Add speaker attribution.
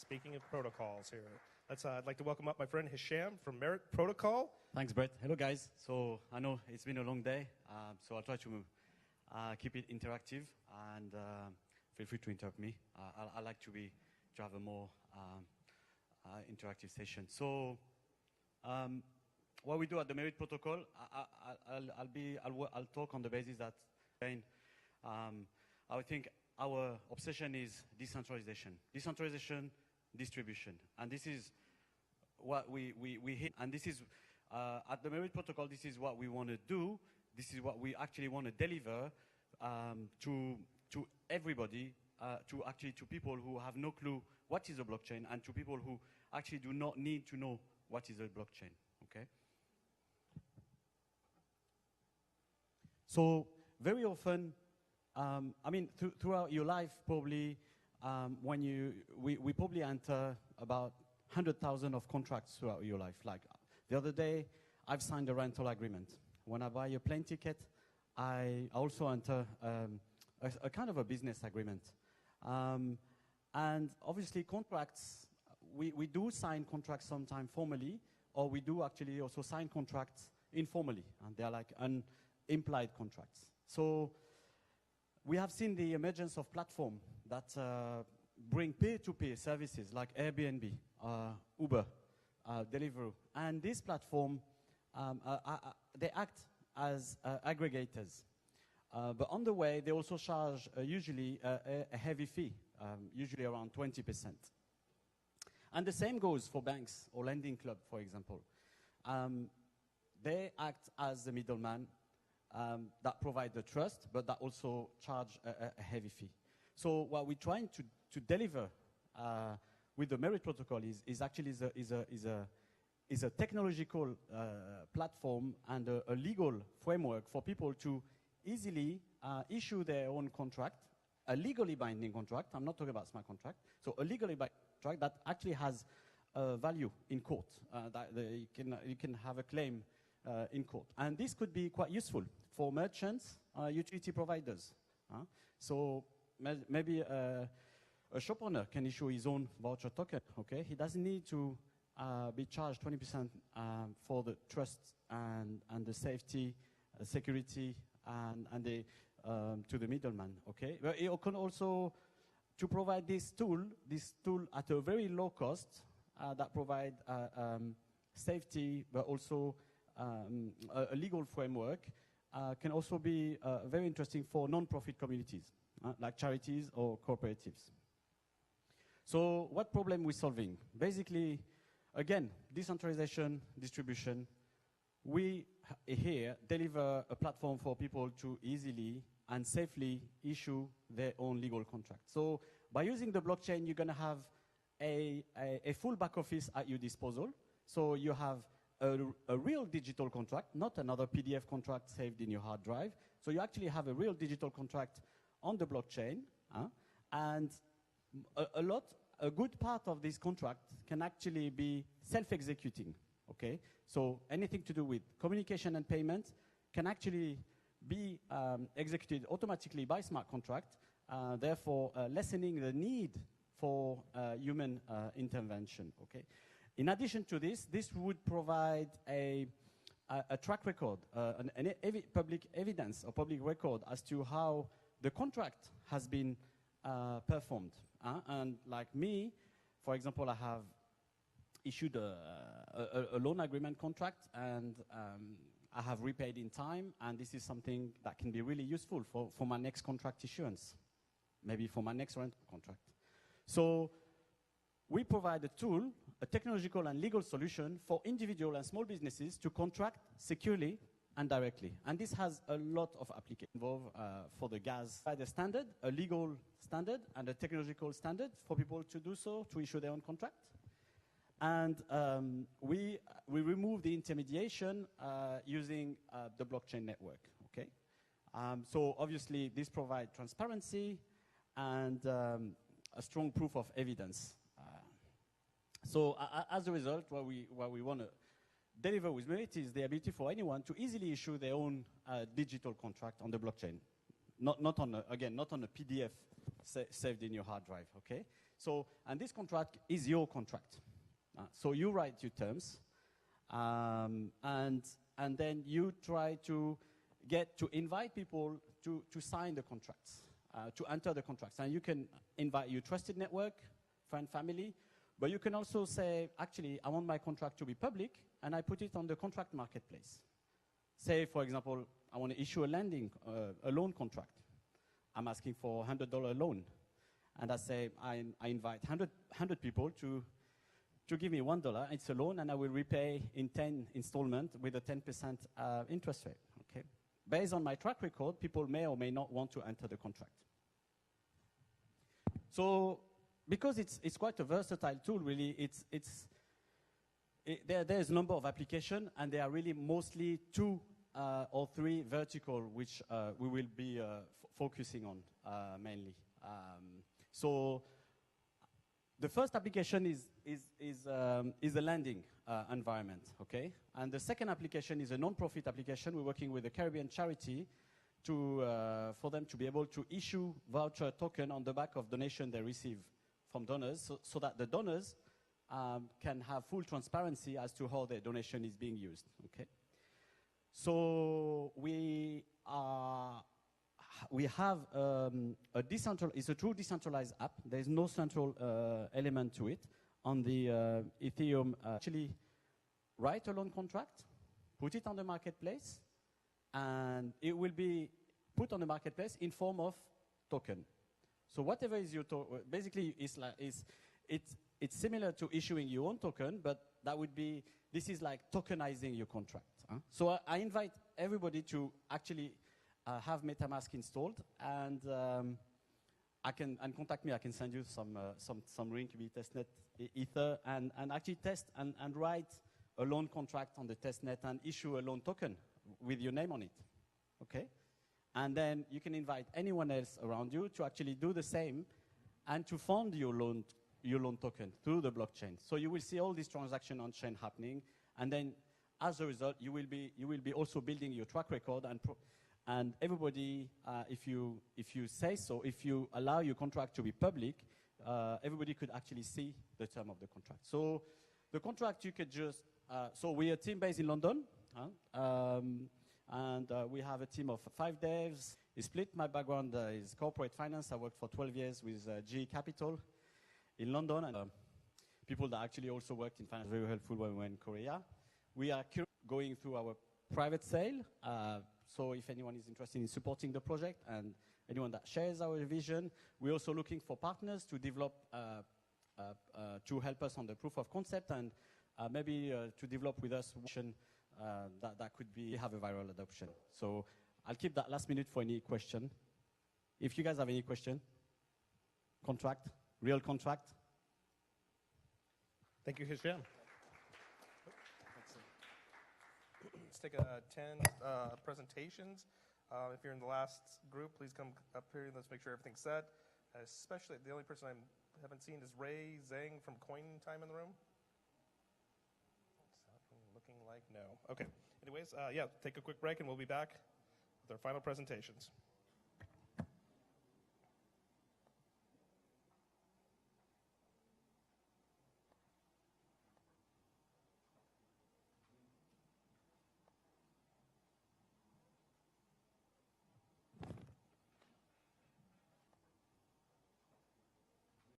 Speaker 1: Speaking of protocols here, I'd like to welcome up my friend Hisham from Meritt Protocol.
Speaker 2: Thanks, Brett. Hello, guys. So I know it's been a long day, so I'll try to keep it interactive, and feel free to interrupt me. I like to have a more interactive session. So what we do at the Meritt Protocol, I'll talk on the basis that I think our obsession is decentralization, distribution, and this is what we hit. And this is at the Meritt Protocol. This is what we want to do. This is what we actually want to deliver to everybody, to people who have no clue what is a blockchain, and to people who actually do not need to know what is a blockchain. Okay. So very often, I mean, throughout your life, probably we probably enter about 100,000 of contracts throughout your life. Like the other day, I've signed a rental agreement. When I buy a plane ticket, I also enter a kind of a business agreement. And obviously contracts, we do sign contracts sometimes formally, or we do actually also sign contracts informally, and they're like implied contracts. So we have seen the emergence of platforms that bring peer-to-peer services like Airbnb, Uber, Deliveroo. And this platform, they act as aggregators. But on the way, they also charge usually a heavy fee, usually around 20%. And the same goes for banks or lending club, for example. They act as the middleman that provide the trust, but that also charge a heavy fee. So what we're trying to deliver with the Meritt Protocol is actually a technological platform and a legal framework for people to easily issue their own contract, a legally binding contract. I'm not talking about smart contract. So a legally binding contract that actually has value in court, that you can have a claim in court. And this could be quite useful for merchants, utility providers. So maybe a shop owner can issue his own voucher token. Okay, he doesn't need to be charged 20% for the trust and the safety, security, and the to the middleman. Okay, but you can also to provide this tool at a very low cost that provide safety, but also a legal framework. Can also be very interesting for non-profit communities, like charities or cooperatives. So what problem we're solving? Basically, again, decentralization, distribution. We here deliver a platform for people to easily and safely issue their own legal contract. So by using the blockchain, you're going to have a full back office at your disposal. So you have a real digital contract, not another PDF contract saved in your hard drive. So you actually have a real digital contract on the blockchain, and a good part of this contract can actually be self-executing. Okay, so anything to do with communication and payment can actually be executed automatically by smart contract, therefore lessening the need for human intervention. Okay. In addition to this would provide a track record, public evidence or public record as to how the contract has been performed. And like me, for example, I have issued a loan agreement contract, and I have repaid in time, and this is something that can be really useful for my next contract issuance, maybe for my next rental contract. So we provide a tool, a technological and legal solution for individual and small businesses to contract securely and directly. And this has a lot of applications involved for the gas. By the standard, a legal standard and a technological standard for people to do so, to issue their own contract. And we remove the intermediation using the blockchain network. Okay. So obviously this provides transparency and a strong proof of evidence. So as a result, what we want to deliver with Meritt is the ability for anyone to easily issue their own digital contract on the blockchain. Not on a PDF saved in your hard drive, okay? So, and this contract is your contract. So you write your terms, and then you try to invite people to sign the contracts, to enter the contracts. And you can invite your trusted network, friend, family, but you can also say, actually, I want my contract to be public, and I put it on the contract marketplace. Say, for example, I want to issue a loan contract. I'm asking for $100 loan. And I say, I invite 100 people to give me $1. It's a loan, and I will repay in 10 installments with a 10% interest rate. Okay? Based on my track record, people may or may not want to enter the contract. So, because it's quite a versatile tool, really, there's a number of applications, and there are really mostly 2 or 3 vertical, which we will be focusing on mainly. So the first application is a lending environment, okay? And the second application is a non-profit application. We're working with a Caribbean charity for them to be able to issue voucher token on the back of donation they receive from donors, so that the donors can have full transparency as to how their donation is being used, okay? So we have it's a true decentralized app. There's no central element to it. On the Ethereum, actually write a loan contract, put it on the marketplace, and it will be put on the marketplace in form of token. So whatever is your basically it's similar to issuing your own token, but this is like tokenizing your contract. So I invite everybody to actually have MetaMask installed, and contact me. I can send you some link, testnet Ether, and actually test and write a loan contract on the testnet and issue a loan token with your name on it. Okay, and then you can invite anyone else around you to actually do the same and to fund your loan token through the blockchain. So you will see all these transactions on chain happening, and then as a result, you will be also building your track record, and everybody, if you say so, if you allow your contract to be public, everybody could actually see the term of the contract. So the contract, you could just, so we're a team based in London, and we have a team of 5 devs. It's split. My background is corporate finance. I worked for 12 years with GE Capital in London, and people that actually also worked in finance, very helpful when we were in Korea. We are going through our private sale, so if anyone is interested in supporting the project and anyone that shares our vision, we're also looking for partners to develop, to help us on the proof of concept, and maybe to develop with us that could have a viral adoption. So I'll keep that last minute for any question. If you guys have any question, contract, real contract.
Speaker 1: Thank you, Hisham. Let's take 10 presentations. If you're in the last group, please come up here and let's make sure everything's set. Especially, the only person I haven't seen is Ray Zhang from Coin Time in the room. It's looking like no. Okay. Anyways, yeah, take a quick break and we'll be back with our final presentations.